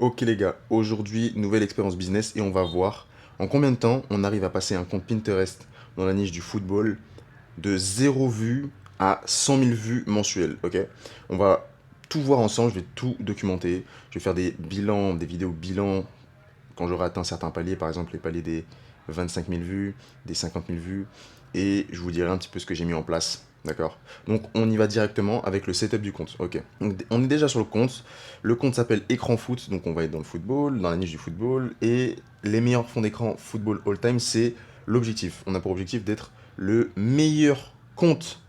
Ok les gars, aujourd'hui, nouvelle expérience business et on va voir en combien de temps on arrive à passer un compte Pinterest dans la niche du football de 0 vue à 100 000 vues mensuelles, ok? On va tout voir ensemble, je vais tout documenter, je vais faire des bilans, des vidéos bilans quand j'aurai atteint certains paliers, par exemple les paliers des 25 000 vues, des 50 000 vues, et je vous dirai un petit peu ce que j'ai mis en place. D'accord. Donc on y va directement avec le setup du compte. Ok. Donc, on est déjà sur le compte. Le compte s'appelle Écran Foot. Donc on va être dans le football, dans la niche du football. Et les meilleurs fonds d'écran football all time, c'est l'objectif. On a pour objectif d'être le meilleur compte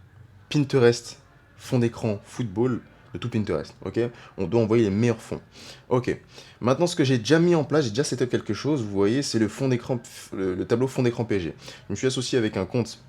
Pinterest fond d'écran football de tout Pinterest. Ok. On doit envoyer les meilleurs fonds. Ok. Maintenant, ce que j'ai déjà mis en place, j'ai déjà setup quelque chose. Vous voyez, c'est le fond d'écran, le tableau fond d'écran PSG. Je me suis associé avec un compte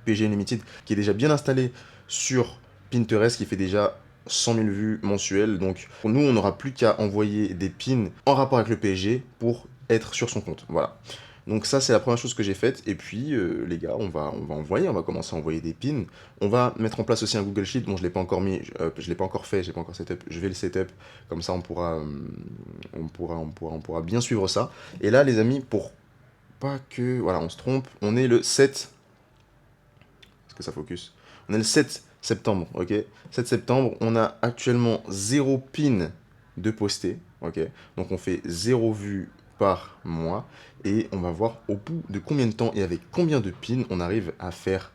PG Unlimited qui est déjà bien installé sur Pinterest, qui fait déjà 100 000 vues mensuelles. Donc nous, on n'aura plus qu'à envoyer des pins en rapport avec le PSG pour être sur son compte. Voilà. Donc ça, c'est la première chose que j'ai faite. Et puis, les gars, on va envoyer, on va commencer à envoyer des pins. On va mettre en place aussi un Google Sheet. Bon, je l'ai pas encore mis, je l'ai pas encore fait, j'ai pas encore setup. Je vais le setup. Comme ça, on pourra bien suivre ça. Et là, les amis, pour pas que, voilà, on se trompe, on est le 7. Est-ce que ça focus? On est le 7 septembre, ok? 7 septembre, on a actuellement 0 pin de posté, ok? Donc on fait 0 vue par mois et on va voir au bout de combien de temps et avec combien de pins on arrive à faire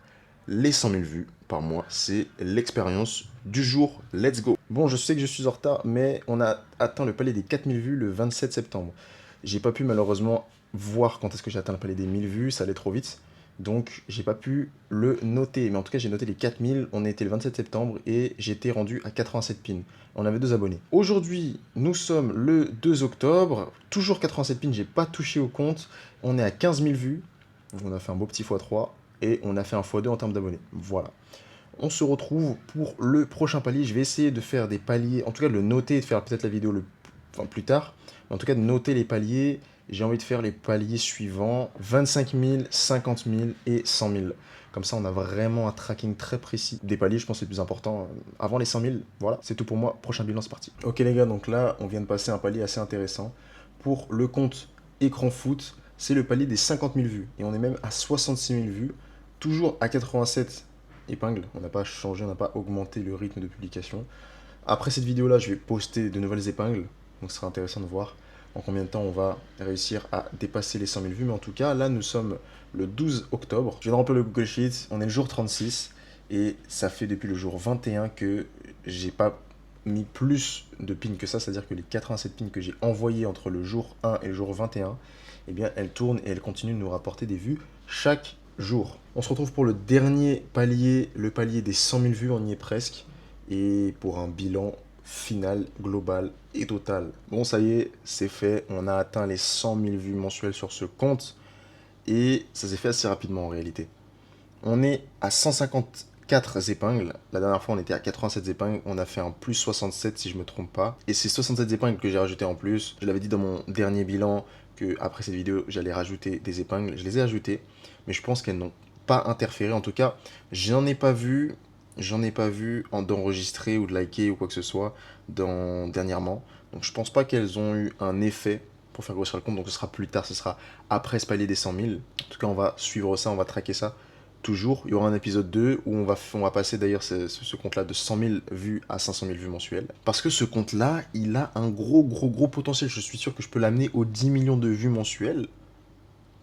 les 100 000 vues par mois. C'est l'expérience du jour. Let's go! Bon, je sais que je suis en retard, mais on a atteint le palier des 4 000 vues le 27 septembre. J'ai pas pu malheureusement voir quand est-ce que j'ai atteint le palier des 1000 vues, ça allait trop vite. Donc j'ai pas pu le noter. Mais en tout cas, j'ai noté les 4000. On était le 27 septembre et j'étais rendu à 87 pins. On avait 2 abonnés. Aujourd'hui, nous sommes le 2 octobre. Toujours 87 pins, j'ai pas touché au compte. On est à 15 000 vues. On a fait un beau petit x3 et on a fait un x2 en termes d'abonnés. Voilà. On se retrouve pour le prochain palier. Je vais essayer de faire des paliers, en tout cas de le noter et de faire peut-être la vidéo plus tard. Mais en tout cas de noter les paliers. J'ai envie de faire les paliers suivants 25 000, 50 000 et 100 000. Comme ça, on a vraiment un tracking très précis des paliers. Je pense que c'est le plus important. Avant les 100 000, voilà, c'est tout pour moi. Prochain bilan, c'est parti. Ok les gars, donc là, on vient de passer un palier assez intéressant. Pour le compte Écran Foot, c'est le palier des 50 000 vues. Et on est même à 66 000 vues. Toujours à 87 épingles. On n'a pas changé, on n'a pas augmenté le rythme de publication. Après cette vidéo-là, je vais poster de nouvelles épingles. Donc ce sera intéressant de voir en combien de temps on va réussir à dépasser les 100 000 vues. Mais en tout cas, là, nous sommes le 12 octobre. Je viens de remplir le Google Sheet. On est le jour 36. Et ça fait depuis le jour 21 que j'ai pas mis plus de pins que ça. C'est-à-dire que les 87 pins que j'ai envoyés entre le jour 1 et le jour 21, eh bien, elles tournent et elles continuent de nous rapporter des vues chaque jour. On se retrouve pour le dernier palier, le palier des 100 000 vues. On y est presque. Et pour un bilan final, global et total. Bon, ça y est, c'est fait. On a atteint les 100 000 vues mensuelles sur ce compte. Et ça s'est fait assez rapidement en réalité. On est à 154 épingles. La dernière fois, on était à 87 épingles. On a fait un plus 67 si je ne me trompe pas. Et ces 67 épingles que j'ai rajoutées en plus, je l'avais dit dans mon dernier bilan que après cette vidéo, j'allais rajouter des épingles. Je les ai ajoutées, mais je pense qu'elles n'ont pas interféré. En tout cas, j'en ai pas vu d'enregistrer ou de liker ou quoi que ce soit dernièrement. Donc je pense pas qu'elles ont eu un effet pour faire grossir le compte. Donc ce sera plus tard, ce sera après ce palier des 100 000. En tout cas, on va suivre ça, on va traquer ça toujours. Il y aura un épisode 2 où on va passer d'ailleurs ce compte-là de 100 000 vues à 500 000 vues mensuelles. Parce que ce compte-là, il a un gros, gros, gros potentiel. Je suis sûr que je peux l'amener aux 10 millions de vues mensuelles.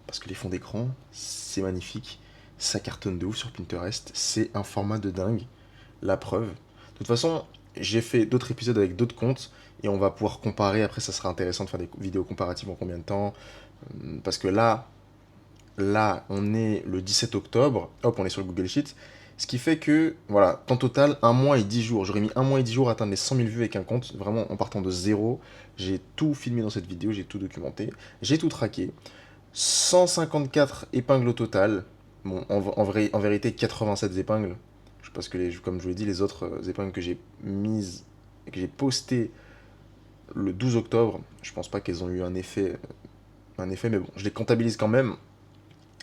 Parce que les fonds d'écran, c'est magnifique. Ça cartonne de ouf sur Pinterest. C'est un format de dingue. La preuve. De toute façon, j'ai fait d'autres épisodes avec d'autres comptes. Et on va pouvoir comparer. Après, ça sera intéressant de faire des vidéos comparatives en combien de temps. Parce que là, on est le 17 octobre. Hop, on est sur le Google Sheet. Ce qui fait que, voilà, temps total, 1 mois et 10 jours. J'aurais mis 1 mois et 10 jours à atteindre les 100 000 vues avec un compte, vraiment en partant de zéro. J'ai tout filmé dans cette vidéo, j'ai tout documenté, j'ai tout traqué. 154 épingles au total. Bon, en vérité, 87 épingles. Parce que, comme je vous l'ai dit, les autres épingles que j'ai mises, que j'ai postées le 12 octobre, je pense pas qu'elles ont eu un effet, mais bon, je les comptabilise quand même.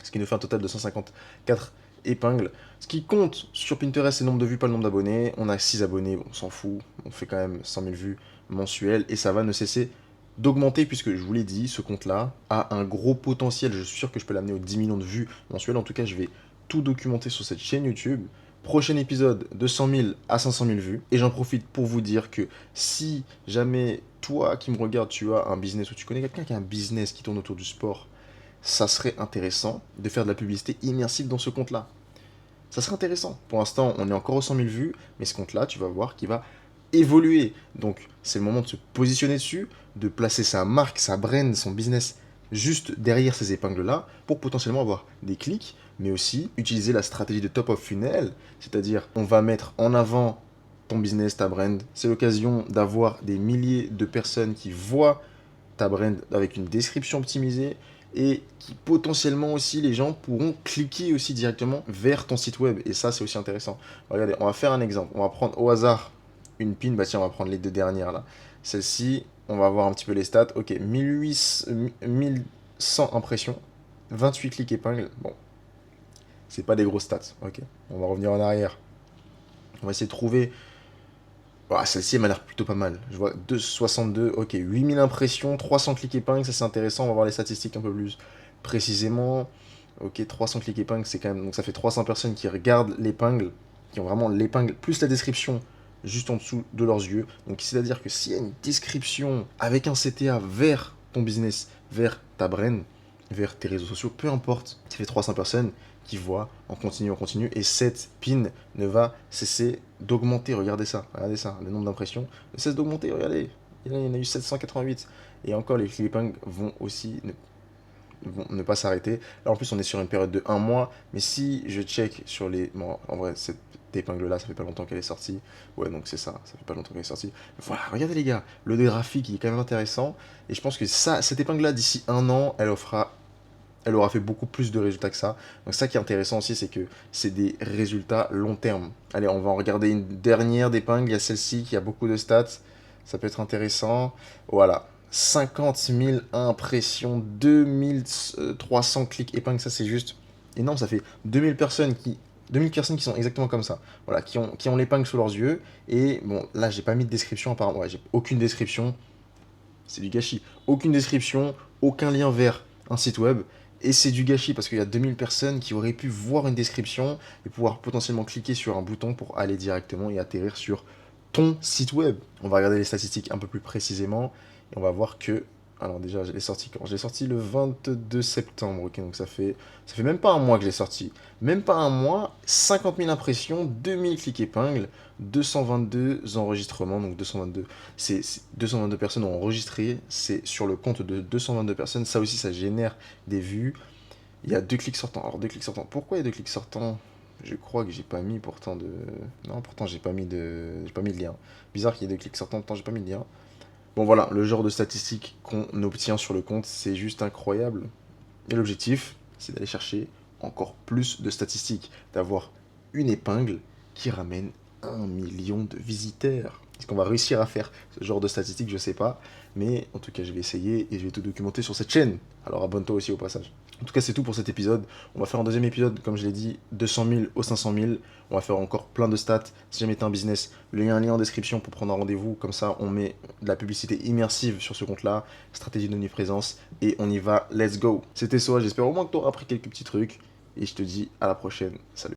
Ce qui nous fait un total de 154 épingles. Ce qui compte sur Pinterest, c'est le nombre de vues, pas le nombre d'abonnés. On a 6 abonnés, bon, on s'en fout. On fait quand même 100 000 vues mensuels et ça va ne cesser d'augmenter puisque je vous l'ai dit, ce compte-là a un gros potentiel. Je suis sûr que je peux l'amener aux 10 millions de vues mensuelles. En tout cas, je vais tout documenter sur cette chaîne YouTube. Prochain épisode de 100 000 à 500 000 vues. Et j'en profite pour vous dire que si jamais toi qui me regardes, tu as un business ou tu connais quelqu'un qui a un business qui tourne autour du sport, ça serait intéressant de faire de la publicité immersive dans ce compte-là. Ça serait intéressant. Pour l'instant, on est encore aux 100 000 vues, mais ce compte-là, tu vas voir qu'il va évoluer. Donc, c'est le moment de se positionner dessus, de placer sa marque, sa brand, son business juste derrière ces épingles-là pour potentiellement avoir des clics, mais aussi utiliser la stratégie de top of funnel, c'est-à-dire on va mettre en avant ton business, ta brand. C'est l'occasion d'avoir des milliers de personnes qui voient ta brand avec une description optimisée et qui potentiellement aussi les gens pourront cliquer aussi directement vers ton site web et ça c'est aussi intéressant. Regardez, on va faire un exemple, on va prendre au hasard une pin, bah tiens on va prendre les deux dernières là. Celle-ci, on va voir un petit peu les stats. Ok, 1100 impressions, 28 clics épingles. Bon, c'est pas des grosses stats. Ok, on va revenir en arrière. On va essayer de trouver. Ah, celle-ci, elle m'a l'air plutôt pas mal. Je vois 262, ok, 8000 impressions, 300 clics épingles, ça c'est intéressant. On va voir les statistiques un peu plus précisément. Ok, 300 clics épingles, c'est quand même. Donc ça fait 300 personnes qui regardent l'épingle, qui ont vraiment l'épingle, plus la description juste en dessous de leurs yeux. Donc c'est-à-dire que s'il y a une description avec un CTA vers ton business, vers ta brand, vers tes réseaux sociaux, peu importe, ça fait 300 personnes qui voient en continu, et cette pin ne va cesser d'augmenter. Regardez ça, le nombre d'impressions ne cesse d'augmenter, regardez, il y en a eu 788. Et encore, les clippings vont aussi vont ne pas s'arrêter. Là, en plus, on est sur une période de 1 mois. Mais si je check sur les... Bon, en vrai, cette épingle-là, ça fait pas longtemps qu'elle est sortie. Ouais, donc c'est ça, ça fait pas longtemps qu'elle est sortie. Voilà, regardez les gars, le graphique, il est quand même intéressant. Et je pense que ça, cette épingle-là, d'ici 1 an, elle aura fait beaucoup plus de résultats que ça. Donc ça qui est intéressant aussi, c'est que c'est des résultats long terme. Allez, on va en regarder une dernière d'épingle. Il y a celle-ci qui a beaucoup de stats. Ça peut être intéressant. Voilà. 50 000 impressions, 2300 clics épingles, ça c'est juste énorme. Ça fait 2000 personnes qui sont exactement comme ça. Voilà, qui ont l'épingle sous leurs yeux. Et bon, là j'ai pas mis de description apparemment. Ouais, j'ai aucune description. C'est du gâchis. Aucune description, aucun lien vers un site web. Et c'est du gâchis parce qu'il y a 2000 personnes qui auraient pu voir une description et pouvoir potentiellement cliquer sur un bouton pour aller directement et atterrir sur ton site web. On va regarder les statistiques un peu plus précisément et on va voir que... Alors déjà, je l'ai sorti quand? Je l'ai sorti le 22 septembre, ok, donc ça fait même pas 1 mois que je l'ai sorti. Même pas 1 mois, 50 000 impressions, 2000 clics épingles, 222 enregistrements, donc 222, 222 personnes ont enregistré, c'est sur le compte de 222 personnes, ça aussi ça génère des vues. Il y a 2 clics sortants. Alors 2 clics sortants, pourquoi il y a 2 clics sortants? Je crois que j'ai pas mis pourtant de... Non, pourtant j'ai pas mis de lien. Bizarre qu'il y ait 2 clics sortants, pourtant j'ai pas mis de lien. Bon voilà, le genre de statistiques qu'on obtient sur le compte, c'est juste incroyable. Et l'objectif, c'est d'aller chercher encore plus de statistiques, d'avoir une épingle qui ramène 1 million de visiteurs. Est-ce qu'on va réussir à faire ce genre de statistiques? Je sais pas. Mais en tout cas, je vais essayer et je vais tout documenter sur cette chaîne. Alors abonne-toi aussi au passage. En tout cas, c'est tout pour cet épisode. On va faire un deuxième épisode, comme je l'ai dit, 200 000 aux 500 000. On va faire encore plein de stats. Si jamais tu as un business, il y a un lien en description pour prendre un rendez-vous. Comme ça, on met de la publicité immersive sur ce compte-là, stratégie d'omniprésence, et on y va. Let's go. C'était Soa. J'espère au moins que tu auras appris quelques petits trucs. Et je te dis à la prochaine. Salut.